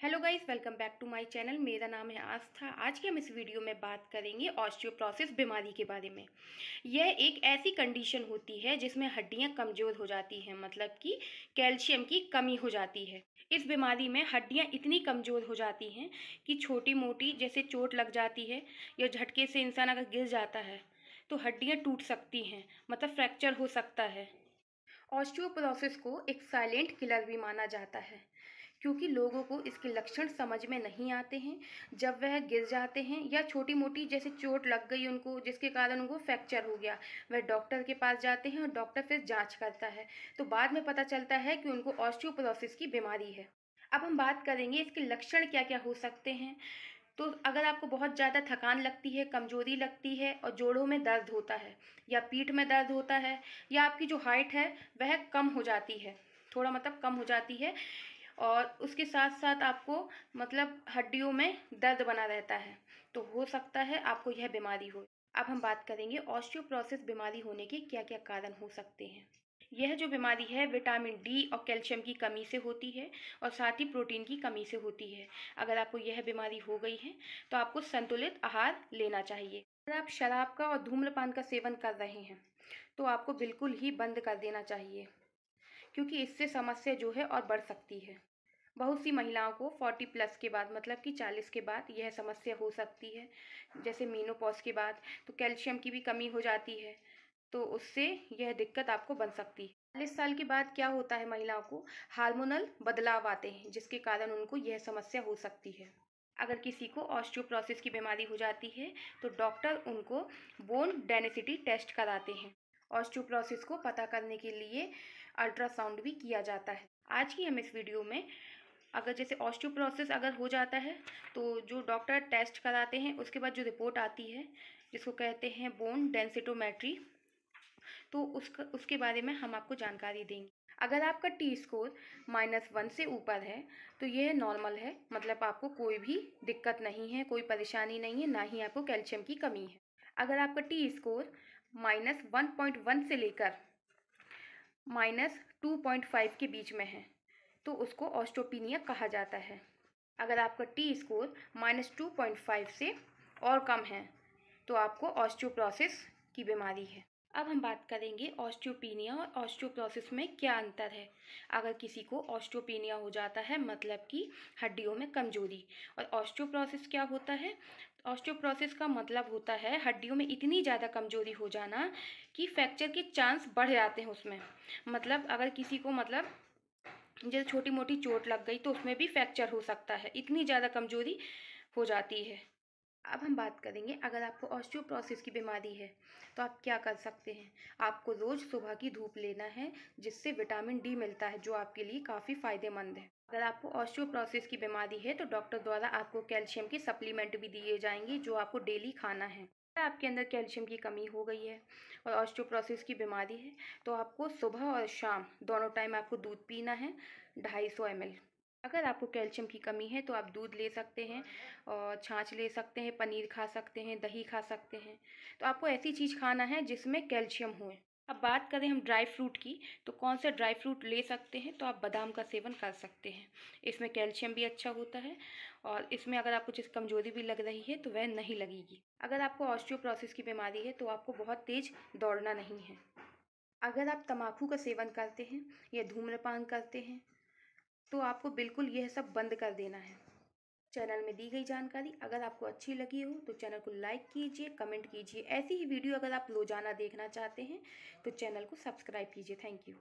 Hello guys, welcome back to my channel. मेरा नाम है आस्था। आज के हम इस वीडियो में बात करेंगे ऑस्टियोपोरोसिस बीमारी के बारे में। यह एक ऐसी कंडीशन होती है जिसमें हड्डियां कमज़ोर हो जाती हैं, मतलब कि कैल्शियम की कमी हो जाती है। इस बीमारी में हड्डियां इतनी कमज़ोर हो जाती हैं कि छोटी मोटी जैसे चोट लग जाती है या झटके से इंसान अगर गिर जाता है तो हड्डियां टूट सकती हैं, मतलब फ्रैक्चर हो सकता है। ऑस्टियोपोरोसिस को एक साइलेंट किलर भी माना जाता है, क्योंकि लोगों को इसके लक्षण समझ में नहीं आते हैं जब वह गिर जाते हैं या छोटी मोटी जैसे चोट लग गई उनको, जिसके कारण उनको फ्रैक्चर हो गया। वह डॉक्टर के पास जाते हैं और डॉक्टर फिर जांच करता है, तो बाद में पता चलता है कि उनको ऑस्टियोपोरोसिस की बीमारी है। अब हम बात करेंगे इसके लक्षण क्या क्या हो सकते हैं। तो अगर आपको बहुत ज़्यादा थकान लगती है, कमज़ोरी लगती है और जोड़ों में दर्द होता है या पीठ में दर्द होता है, या आपकी जो हाइट है वह कम हो जाती है, थोड़ा मतलब कम हो जाती है, और उसके साथ साथ आपको मतलब हड्डियों में दर्द बना रहता है, तो हो सकता है आपको यह बीमारी हो। अब हम बात करेंगे ऑस्टियोपोरोसिस बीमारी होने के क्या क्या कारण हो सकते हैं। यह जो बीमारी है विटामिन डी और कैल्शियम की कमी से होती है, और साथ ही प्रोटीन की कमी से होती है। अगर आपको यह बीमारी हो गई है तो आपको संतुलित आहार लेना चाहिए। अगर आप शराब का और धूम्रपान का सेवन कर रहे हैं तो आपको बिल्कुल ही बंद कर देना चाहिए, क्योंकि इससे समस्या जो है और बढ़ सकती है। बहुत सी महिलाओं को 40 प्लस के बाद, मतलब कि 40 के बाद यह समस्या हो सकती है, जैसे मीनोपॉज के बाद। तो कैल्शियम की भी कमी हो जाती है, तो उससे यह दिक्कत आपको बन सकती है। 40 साल के बाद क्या होता है, महिलाओं को हार्मोनल बदलाव आते हैं, जिसके कारण उनको यह समस्या हो सकती है। अगर किसी को ऑस्टियोपोरोसिस की बीमारी हो जाती है तो डॉक्टर उनको बोन डेंसिटी टेस्ट कराते हैं। ऑस्टियोपोरोसिस को पता करने के लिए अल्ट्रासाउंड भी किया जाता है। आज की हम इस वीडियो में, अगर जैसे ऑस्टियोपोरोसिस अगर हो जाता है तो जो डॉक्टर टेस्ट कराते हैं उसके बाद जो रिपोर्ट आती है, जिसको कहते हैं बोन डेंसिटोमेट्री, तो उसके बारे में हम आपको जानकारी देंगे। अगर आपका टी स्कोर -1 से ऊपर है तो यह नॉर्मल है, मतलब आपको कोई भी दिक्कत नहीं है, कोई परेशानी नहीं है, ना ही आपको कैल्शियम की कमी है। अगर आपका टी स्कोर -1.1 से लेकर -2.5 के बीच में है तो उसको ऑस्टियोपिनिया कहा जाता है। अगर आपका टी स्कोर -2.5 से और कम है तो आपको ऑस्टियोपोरोसिस की बीमारी है। अब हम बात करेंगे ऑस्टियोपिनिया और ऑस्टियोपोरोसिस में क्या अंतर है। अगर किसी को ऑस्टियोपिनिया हो जाता है, मतलब कि हड्डियों में कमजोरी, और ऑस्टियोपोरोसिस क्या होता है, ऑस्टियोपोरोसिस का मतलब होता है हड्डियों में इतनी ज़्यादा कमजोरी हो जाना कि फ्रैक्चर के चांस बढ़ जाते हैं उसमें। मतलब अगर किसी को, मतलब जैसे छोटी मोटी चोट लग गई तो उसमें भी फ्रैक्चर हो सकता है, इतनी ज़्यादा कमजोरी हो जाती है। अब हम बात करेंगे, अगर आपको ऑस्टियोपोरोसिस की बीमारी है तो आप क्या कर सकते हैं। आपको रोज़ सुबह की धूप लेना है, जिससे विटामिन डी मिलता है, जो आपके लिए काफ़ी फ़ायदेमंद है। अगर आपको ऑस्टियोपोरोसिस की बीमारी है तो डॉक्टर द्वारा आपको कैल्शियम की सप्लीमेंट भी दिए जाएंगे, जो आपको डेली खाना है। अगर आपके अंदर कैल्शियम की कमी हो गई है और ऑस्टियोपोरोसिस की बीमारी है तो आपको सुबह और शाम दोनों टाइम आपको दूध पीना है, 250 ml। अगर आपको कैल्शियम की कमी है तो आप दूध ले सकते हैं और छाछ ले सकते हैं, पनीर खा सकते हैं, दही खा सकते हैं। तो आपको ऐसी चीज़ खाना है जिसमें कैल्शियम हो। अब बात करें हम ड्राई फ्रूट की, तो कौन सा ड्राई फ्रूट ले सकते हैं, तो आप बादाम का सेवन कर सकते हैं। इसमें कैल्शियम भी अच्छा होता है, और इसमें अगर आपको जिस कमजोरी भी लग रही है तो वह नहीं लगेगी। अगर आपको ऑस्टियोपोरोसिस की बीमारी है तो आपको बहुत तेज़ दौड़ना नहीं है। अगर आप तम्बाकू का सेवन करते हैं या धूम्रपान करते हैं तो आपको बिल्कुल यह सब बंद कर देना है। चैनल में दी गई जानकारी अगर आपको अच्छी लगी हो तो चैनल को लाइक कीजिए, कमेंट कीजिए। ऐसी ही वीडियो अगर आप रोजाना देखना चाहते हैं तो चैनल को सब्सक्राइब कीजिए। Thank you.